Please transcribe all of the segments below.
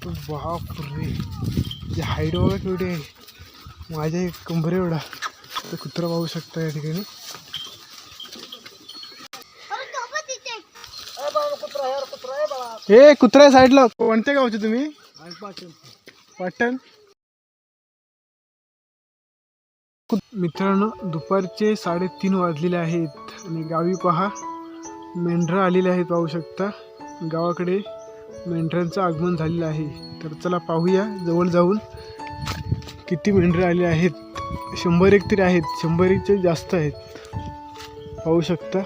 बापरे, जे हाईट बघा केवढी आहे, माझ्या कंबरे एवढा. तर कुत्रा पाहू शकता या ठिकाणी. हे कुत्रा साईडला. कोणत्या गावचे तुम्ही? पाटण. मित्रांनो, दुपारचे 3:30 वाजलेले आहेत आणि गावी पहा मेंढरं आलेले आहेत. पाहू शकता गावाकडे मेंढरांचं आगमन झालेलं आहे. तर चला पाहूया जवळ जाऊन किती मेंढरं आले आहेत. 100-1 तरी आहेत, 100चे जास्त आहेत. पाहू शकता.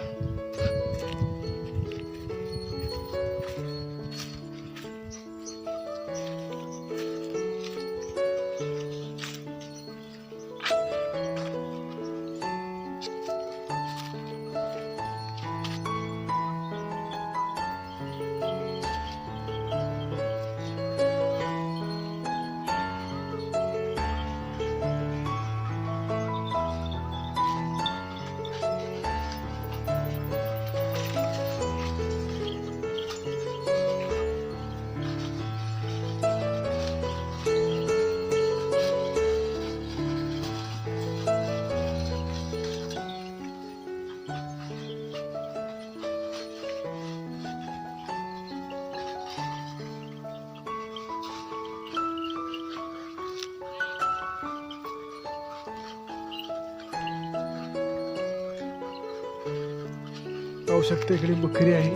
पाहू शकता इकडे बकरी आहे.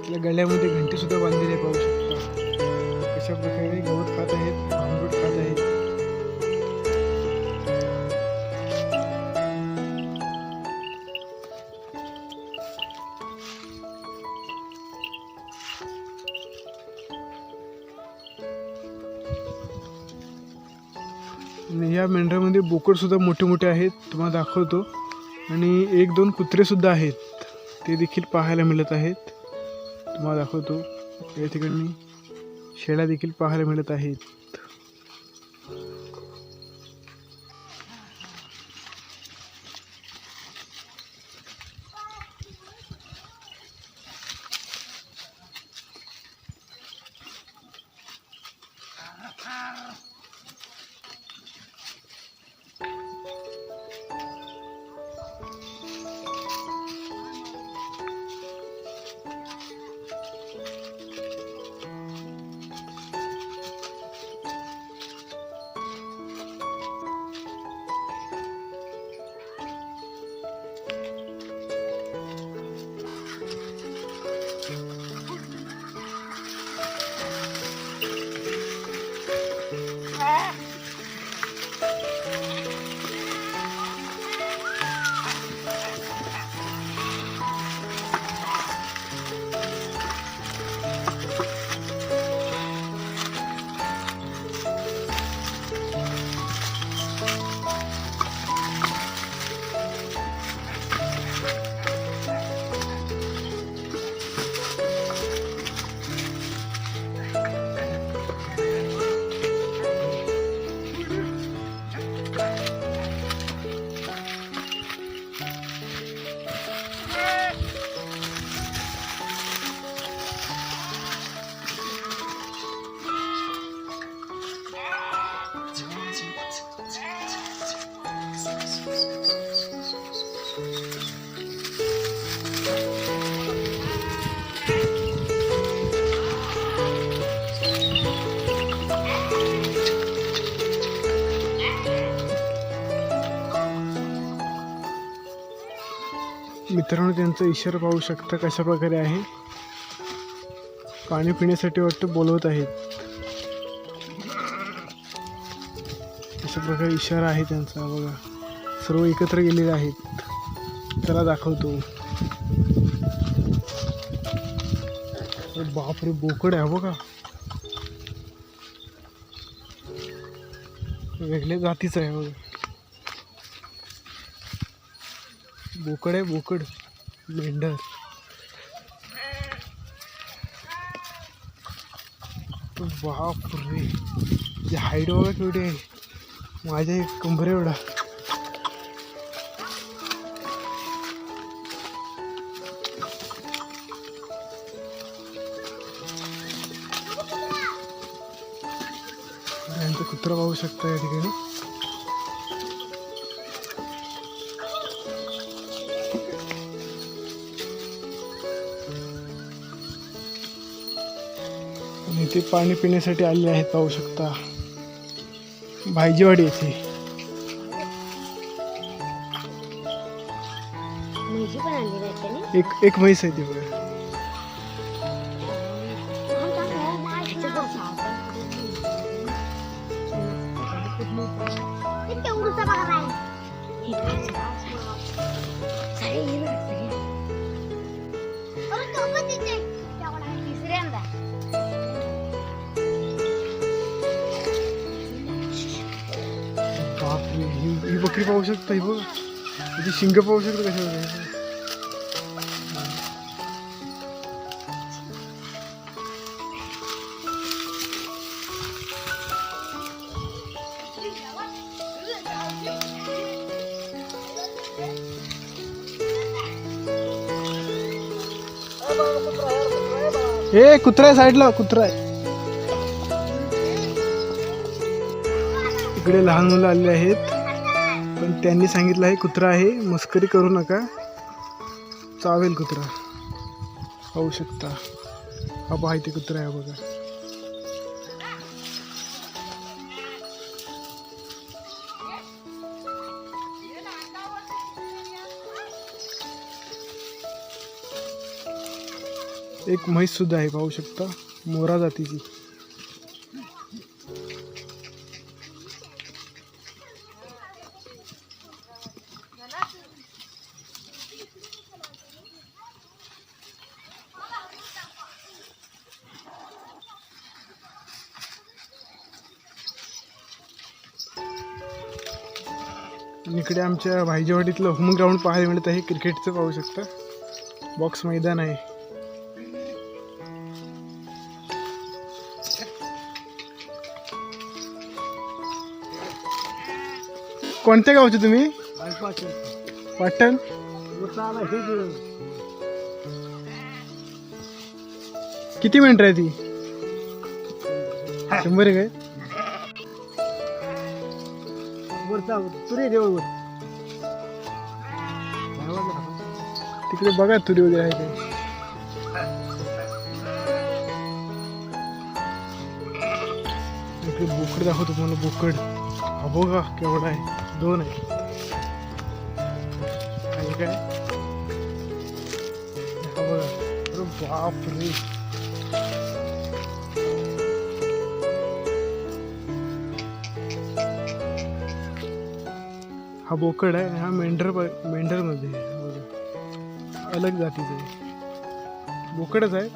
तिला गळ्यामध्ये घंटी सुद्धा बांधलेली आहे. पाहू शकता कशा प्रकारे गवत खात आहेत, भांबूट खात आहेत. आणि या मेंढरामध्ये बोकड सुद्धा मोठे मोठे आहेत, तुम्हाला दाखवतो. आणि 1-2 कुत्रे सुद्धा आहेत, ते देखील पाहायला मिळत आहेत. तुम्हाला दाखवतो. या ठिकाणी शेळ्या देखील पाहायला मिळत आहेत. मित्रांनो, त्यांचा इशारा पाहू शकता कशा प्रकारे आहे. पाणी पिण्यासाठी वाटतं बोलवत आहेत. अशा प्रकारे इशारा आहे त्यांचा. बघा, सर्व एकत्र गेलेले आहेत. त्याला दाखवतो. बापरे, बोकड आहे बघा, वेगळ्या जातीचं आहे बघा. बोकड आहे, बोकड, मेंढर. बापरे, जे हाईट बघा केवढी आहे, माझ्या कंबरे एवढा. आमचा कुत्रा पाहू शकता या ठिकाणी. आणि ते पाणी पिण्यासाठी आलेले आहेत पाहू शकता. भाईजीवाडी येथे एक म्हैस आहे ती बघा. बापरे, ही बकरी पाहू शकता. ही बघ त्याची शिंग पाहू शकता कशा. हे कुत्रा आहे साईडला, कुत्रा आहे. इकडे लहान मुलं आलेले आहेत पण त्यांनी सांगितलं आहे कुत्रा आहे, मस्करी करू नका, चावेल कुत्रा. पाहू शकता हा पहा इथे कुत्रा आहे बघा. एक म्हैस सुद्धा आहे पाहू शकता, मोरा जातीची. इकडे आमच्या भाईजेवाडीतलं होम ग्राउंड पाहायला मिळत आहे. क्रिकेटचं पाहू शकता, बॉक्स मैदान आहे. कोणत्या गावचे तुम्ही? पाटण. किती मिनिट आहे ती? 100 काय? तिकडे बघा तुरी वगैरे आहे ते. इकडे बोकड दाखवतो तुम्हाला. बोकड हा बघा केवढा आहे, 2 आहे. काय हा बघा, अरे बापरे. हा बोकड आहे आणि हा मेंढरमध्ये अलग जातीचा आहे. बोकडच आहे.